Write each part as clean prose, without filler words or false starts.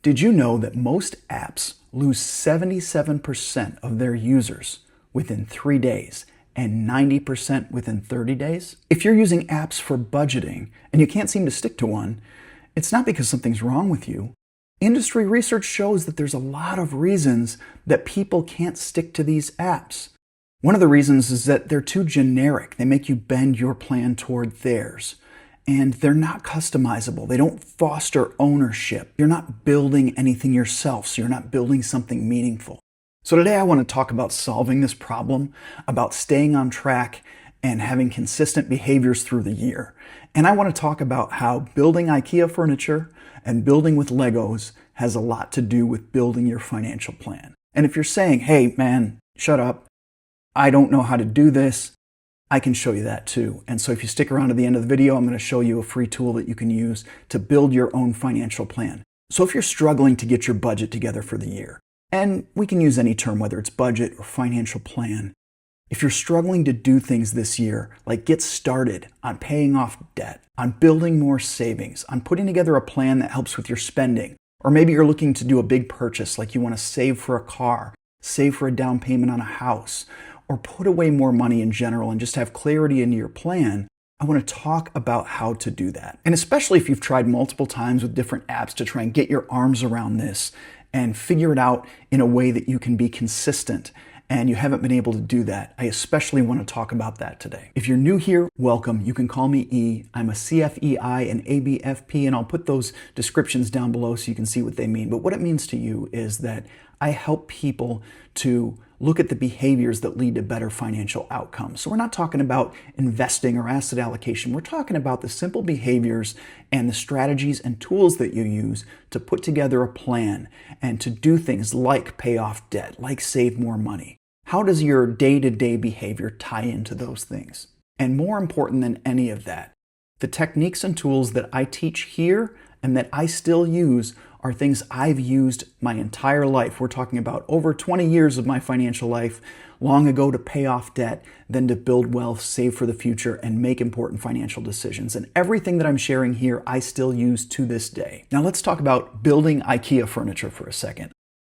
Did you know that most apps lose 77% of their users within 3 days and 90% within 30 days? If you're using apps for budgeting and you can't seem to stick to one, it's not because something's wrong with you. Industry research shows that there's a lot of reasons that people can't stick to these apps. One of the reasons is that they're too generic. They make you bend your plan toward theirs. And they're not customizable. They don't foster ownership. You're not building anything yourself, so you're not building something meaningful. So today I want to talk about solving this problem, about staying on track and having consistent behaviors through the year. And I want to talk about how building IKEA furniture and building with Legos has a lot to do with building your financial plan. And if you're saying, hey man, shut up, I don't know how to do this, I can show you that too. And so if you stick around to the end of the video, I'm going to show you a free tool that you can use to build your own financial plan. So if you're struggling to get your budget together for the year, and we can use any term, whether it's budget or financial plan, if you're struggling to do things this year, like get started on paying off debt, on building more savings, on putting together a plan that helps with your spending, or maybe you're looking to do a big purchase, like you want to save for a car, save for a down payment on a house, or put away more money in general and just have clarity into your plan, I want to talk about how to do that. And especially if you've tried multiple times with different apps to try and get your arms around this and figure it out in a way that you can be consistent and you haven't been able to do that, I especially want to talk about that today. If you're new here, welcome. You can call me E. I'm a CFEI and ABFP, and I'll put those descriptions down below so you can see what they mean. But what it means to you is that I help people to look at the behaviors that lead to better financial outcomes. So we're not talking about investing or asset allocation. We're talking about the simple behaviors and the strategies and tools that you use to put together a plan and to do things like pay off debt, like save more money. How does your day-to-day behavior tie into those things? And more important than any of that, the techniques and tools that I teach here and that I still use are things I've used my entire life. We're talking about over 20 years of my financial life, long ago to pay off debt, then to build wealth, save for the future, and make important financial decisions. And everything that I'm sharing here, I still use to this day. Now let's talk about building IKEA furniture for a second.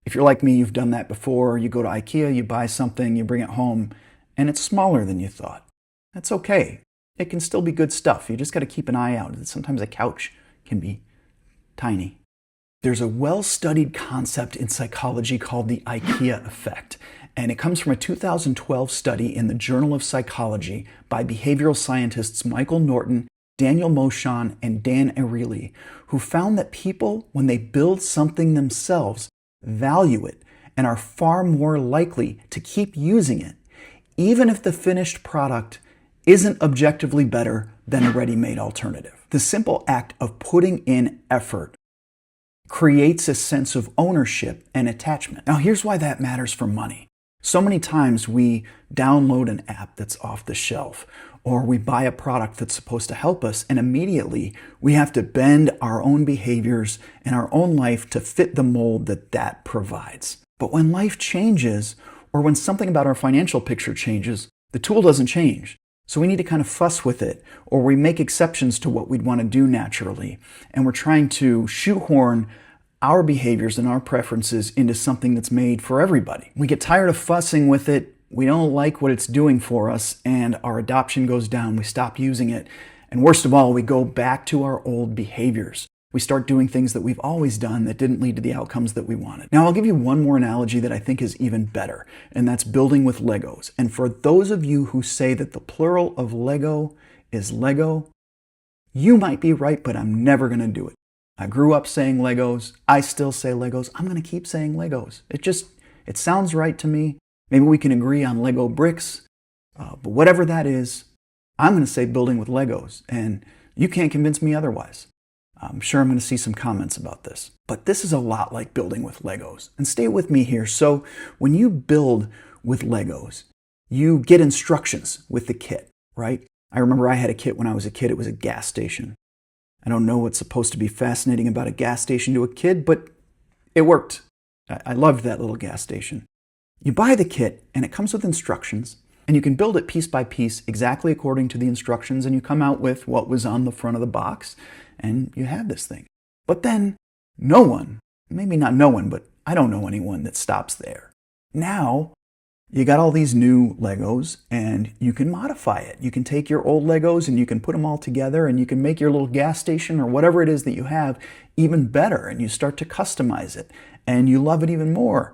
If you're like me, you've done that before. You go to IKEA, you buy something, you bring it home, and it's smaller than you thought. That's okay. It can still be good stuff. You just got to keep an eye out. Sometimes a couch can be tiny. There's a well-studied concept in psychology called the IKEA Effect, and it comes from a 2012 study in the Journal of Psychology by behavioral scientists Michael Norton, Daniel Moshon, and Dan Ariely, who found that people, when they build something themselves, value it and are far more likely to keep using it, even if the finished product isn't objectively better than a ready-made alternative. The simple act of putting in effort creates a sense of ownership and attachment. Now, here's why that matters for money. So many times we download an app that's off the shelf, or we buy a product that's supposed to help us, and immediately we have to bend our own behaviors and our own life to fit the mold that that provides. But when life changes, or when something about our financial picture changes, the tool doesn't change. So we need to kind of fuss with it, or we make exceptions to what we'd want to do naturally. And we're trying to shoehorn our behaviors and our preferences into something that's made for everybody. We get tired of fussing with it, we don't like what it's doing for us, and our adoption goes down, we stop using it. And worst of all, we go back to our old behaviors. We start doing things that we've always done that didn't lead to the outcomes that we wanted. Now, I'll give you one more analogy that I think is even better, and that's building with Legos. And for those of you who say that the plural of Lego is Lego, you might be right, but I'm never going to do it. I grew up saying Legos. I still say Legos. I'm going to keep saying Legos. It sounds right to me. Maybe we can agree on Lego bricks, but whatever that is, I'm going to say building with Legos, and you can't convince me otherwise. I'm sure I'm going to see some comments about this. But this is a lot like building with Legos. And stay with me here. So when you build with Legos, you get instructions with the kit, right? I remember I had a kit when I was a kid. It was a gas station. I don't know what's supposed to be fascinating about a gas station to a kid, but it worked. I loved that little gas station. You buy the kit, and it comes with instructions, and you can build it piece by piece exactly according to the instructions, and you come out with what was on the front of the box, and you have this thing. But then no one Maybe not no one, but I don't know anyone that stops there. Now, you got all these new Legos and you can modify it. You can take your old Legos and you can put them all together and you can make your little gas station or whatever it is that you have even better, and you start to customize it and you love it even more.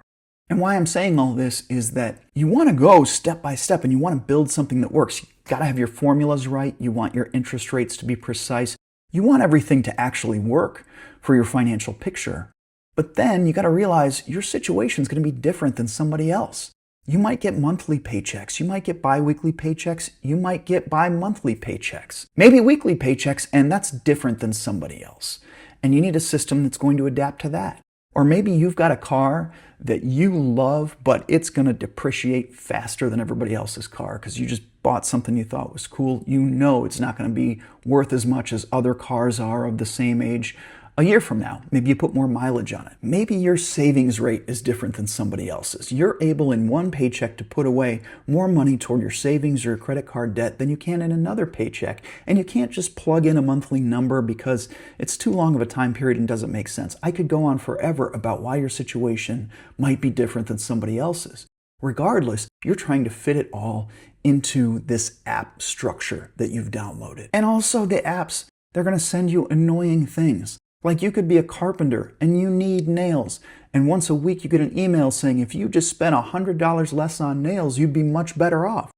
And why I'm saying all this is that you want to go step by step and you want to build something that works. You got to have your formulas right. You want your interest rates to be precise. You want everything to actually work for your financial picture. But then you got to realize your situation is going to be different than somebody else. You might get monthly paychecks. You might get bi-weekly paychecks. You might get bi-monthly paychecks. Maybe weekly paychecks, and that's different than somebody else. And you need a system that's going to adapt to that. Or maybe you've got a car that you love, but it's going to depreciate faster than everybody else's car because you just bought something you thought was cool. You know it's not going to be worth as much as other cars are of the same age a year from now. Maybe you put more mileage on it. Maybe your savings rate is different than somebody else's. You're able in one paycheck to put away more money toward your savings or your credit card debt than you can in another paycheck. And you can't just plug in a monthly number because it's too long of a time period and doesn't make sense. I could go on forever about why your situation might be different than somebody else's. Regardless, you're trying to fit it all into this app structure that you've downloaded. And also the apps, they're going to send you annoying things. Like you could be a carpenter and you need nails, and once a week you get an email saying if you just spent $100 less on nails, you'd be much better off.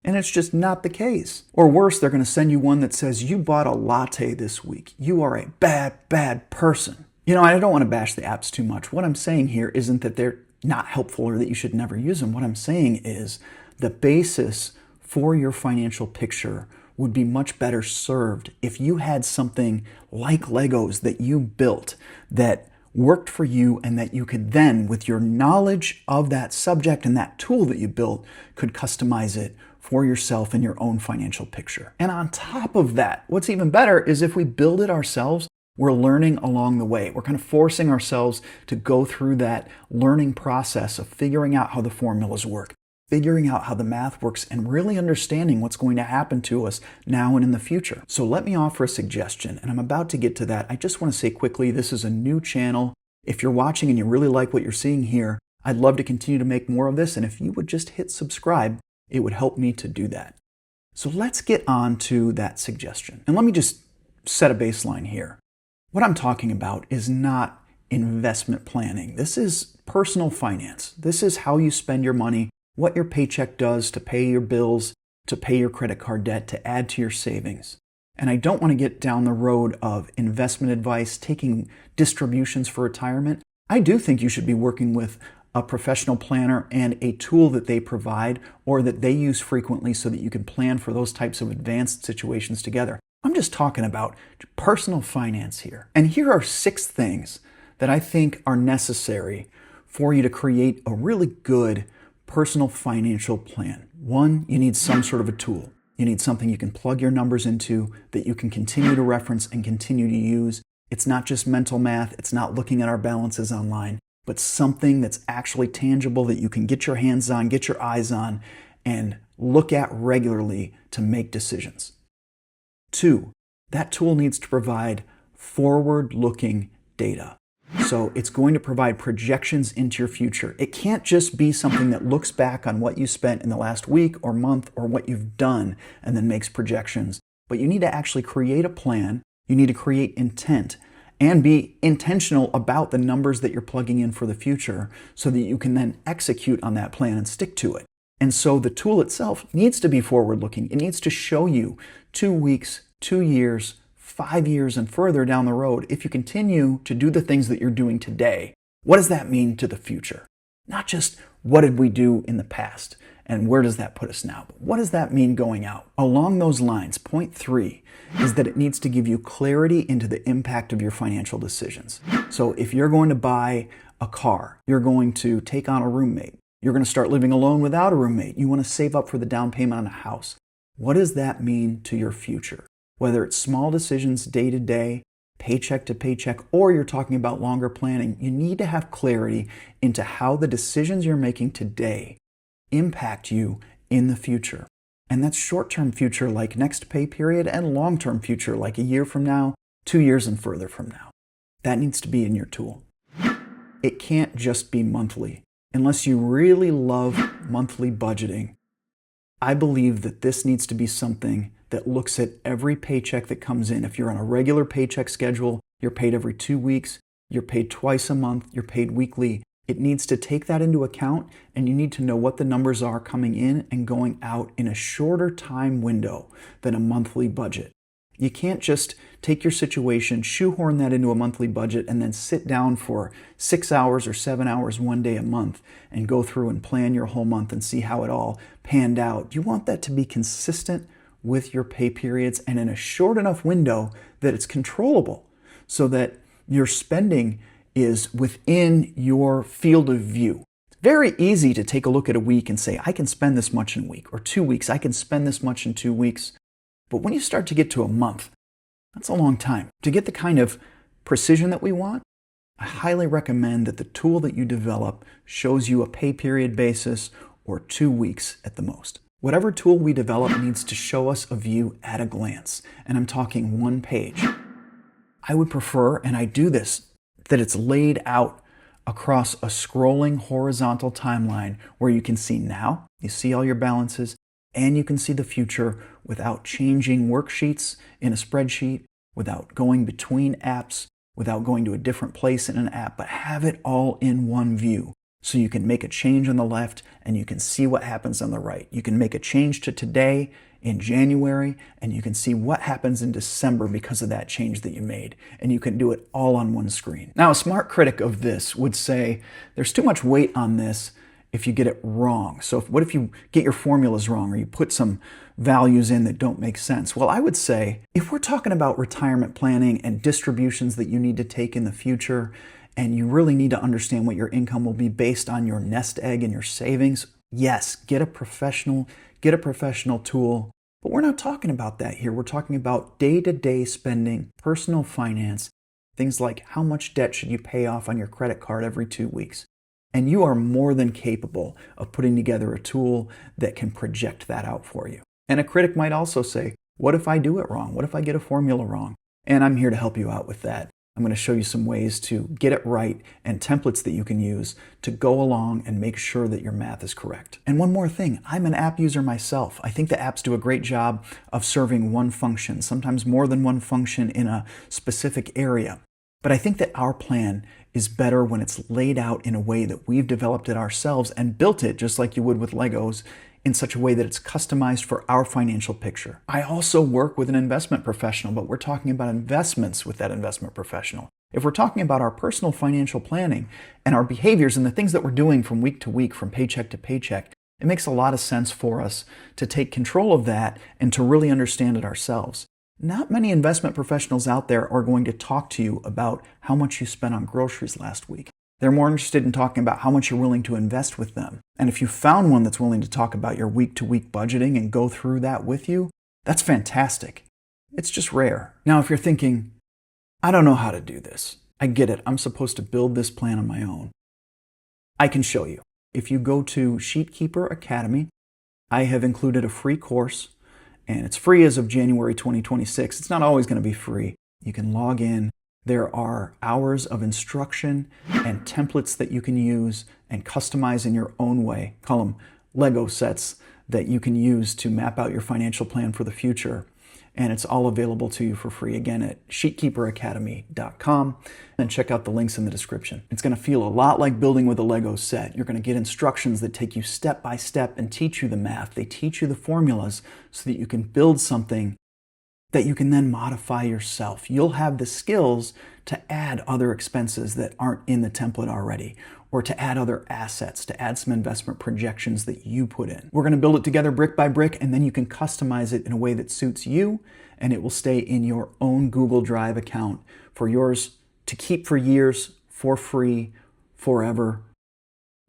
And it's just not the case. Or worse, they're going to send you one that says you bought a latte this week. You are a bad, bad person. You know, I don't want to bash the apps too much. What I'm saying here isn't that they're not helpful or that you should never use them. What I'm saying is the basis for your financial picture would be much better served if you had something like Legos that you built that worked for you and that you could then, with your knowledge of that subject and that tool that you built, could customize it for yourself and your own financial picture. And on top of that, what's even better is if we build it ourselves, we're learning along the way. We're kind of forcing ourselves to go through that learning process of figuring out how the formulas work, figuring out how the math works, and really understanding what's going to happen to us now and in the future. So let me offer a suggestion, and I'm about to get to that. I just want to say quickly, this is a new channel. If you're watching and you really like what you're seeing here, I'd love to continue to make more of this, and if you would just hit subscribe, it would help me to do that. So let's get on to that suggestion. And let me just set a baseline here. What I'm talking about is not investment planning. This is personal finance. This is how you spend your money, what your paycheck does to pay your bills, to pay your credit card debt, to add to your savings. And I don't want to get down the road of investment advice, taking distributions for retirement. I do think you should be working with a professional planner and a tool that they provide or that they use frequently so that you can plan for those types of advanced situations together. I'm just talking about personal finance here. And here are 6 things that I think are necessary for you to create a really good personal financial plan. 1, you need some sort of a tool. You need something you can plug your numbers into that you can continue to reference and continue to use. It's not just mental math. It's not looking at our balances online, but something that's actually tangible that you can get your hands on, get your eyes on, and look at regularly to make decisions. 2, that tool needs to provide forward-looking data. So it's going to provide projections into your future. It can't just be something that looks back on what you spent in the last week or month or what you've done and then makes projections. But you need to actually create a plan. You need to create intent and be intentional about the numbers that you're plugging in for the future so that you can then execute on that plan and stick to it. And so the tool itself needs to be forward-looking. It needs to show you 2 weeks, 2 years, 5 years, and further down the road. If you continue to do the things that you're doing today, what does that mean to the future? Not just what did we do in the past and where does that put us now, but what does that mean going out? Along those lines, point 3 is that it needs to give you clarity into the impact of your financial decisions. So if you're going to buy a car, you're going to take on a roommate, you're going to start living alone without a roommate, you want to save up for the down payment on a house, what does that mean to your future? Whether it's small decisions day to day, paycheck to paycheck, or you're talking about longer planning, you need to have clarity into how the decisions you're making today impact you in the future. And that's short-term future like next pay period and long-term future like a year from now, 2 years and further from now. That needs to be in your tool. it can't just be monthly. Unless you really love monthly budgeting, I believe that this needs to be something that looks at every paycheck that comes in. If you're on a regular paycheck schedule, you're paid every 2 weeks, you're paid twice a month, you're paid weekly. It needs to take that into account, and you need to know what the numbers are coming in and going out in a shorter time window than a monthly budget. You can't just take your situation, shoehorn that into a monthly budget, and then sit down for 6 hours or 7 hours one day a month and go through and plan your whole month and see how it all panned out. You want that to be consistent with your pay periods and in a short enough window that it's controllable so that your spending is within your field of view. It's very easy to take a look at a week and say, I can spend this much in a week, or 2 weeks, I can spend this much in 2 weeks. But when you start to get to a month, that's a long time. To get the kind of precision that we want, I highly recommend that the tool that you develop shows you a pay period basis or 2 weeks at the most. Whatever tool we develop needs to show us a view at a glance, and I'm talking one page. I would prefer, and I do this, that it's laid out across a scrolling horizontal timeline where you can see now, you see all your balances, and you can see the future without changing worksheets in a spreadsheet, without going between apps, without going to a different place in an app, but have it all in one view. So you can make a change on the left and you can see what happens on the right. You can make a change to today in January and you can see what happens in December because of that change that you made. And you can do it all on one screen. Now, a smart critic of this would say there's too much weight on this if you get it wrong. So what if you get your formulas wrong or you put some values in that don't make sense? Well, I would say if we're talking about retirement planning and distributions that you need to take in the future, and you really need to understand what your income will be based on your nest egg and your savings, yes, get a professional tool. But we're not talking about that here. We're talking about day-to-day spending, personal finance, things like how much debt should you pay off on your credit card every 2 weeks. And you are more than capable of putting together a tool that can project that out for you. And a critic might also say, what if I do it wrong? What if I get a formula wrong? And I'm here to help you out with that. I'm going to show you some ways to get it right and templates that you can use to go along and make sure that your math is correct. And one more thing, I'm an app user myself. I think the apps do a great job of serving one function, sometimes more than one function in a specific area. But I think that our plan is better when it's laid out in a way that we've developed it ourselves and built it just like you would with Legos in such a way that it's customized for our financial picture. I also work with an investment professional, but we're talking about investments with that investment professional. If we're talking about our personal financial planning and our behaviors and the things that we're doing from week to week, from paycheck to paycheck, it makes a lot of sense for us to take control of that and to really understand it ourselves. Not many investment professionals out there are going to talk to you about how much you spent on groceries last week. They're more interested in talking about how much you're willing to invest with them. And if you found one that's willing to talk about your week-to-week budgeting and go through that with you, that's fantastic. It's just rare. Now, if you're thinking, I don't know how to do this. I get it. I'm supposed to build this plan on my own. I can show you. If you go to SheetKeeper Academy, I have included a free course, and it's free as of January 2026. It's not always going to be free. You can log in. There are hours of instruction and templates that you can use and customize in your own way. Call them Lego sets that you can use to map out your financial plan for the future. And it's all available to you for free, again, at sheetkeeperacademy.com. And check out the links in the description. It's going to feel a lot like building with a Lego set. You're going to get instructions that take you step by step and teach you the math. They teach you the formulas so that you can build something that you can then modify yourself. You'll have the skills to add other expenses that aren't in the template already, or to add other assets, to add some investment projections that you put in. We're gonna build it together brick by brick, and then you can customize it in a way that suits you, and it will stay in your own Google Drive account for yours to keep for years, for free, forever.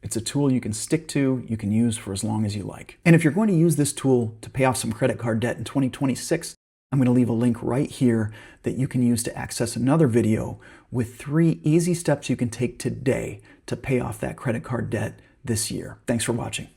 It's a tool you can stick to, you can use for as long as you like. And if you're going to use this tool to pay off some credit card debt in 2026, I'm going to leave a link right here that you can use to access another video with 3 easy steps you can take today to pay off that credit card debt this year. Thanks for watching.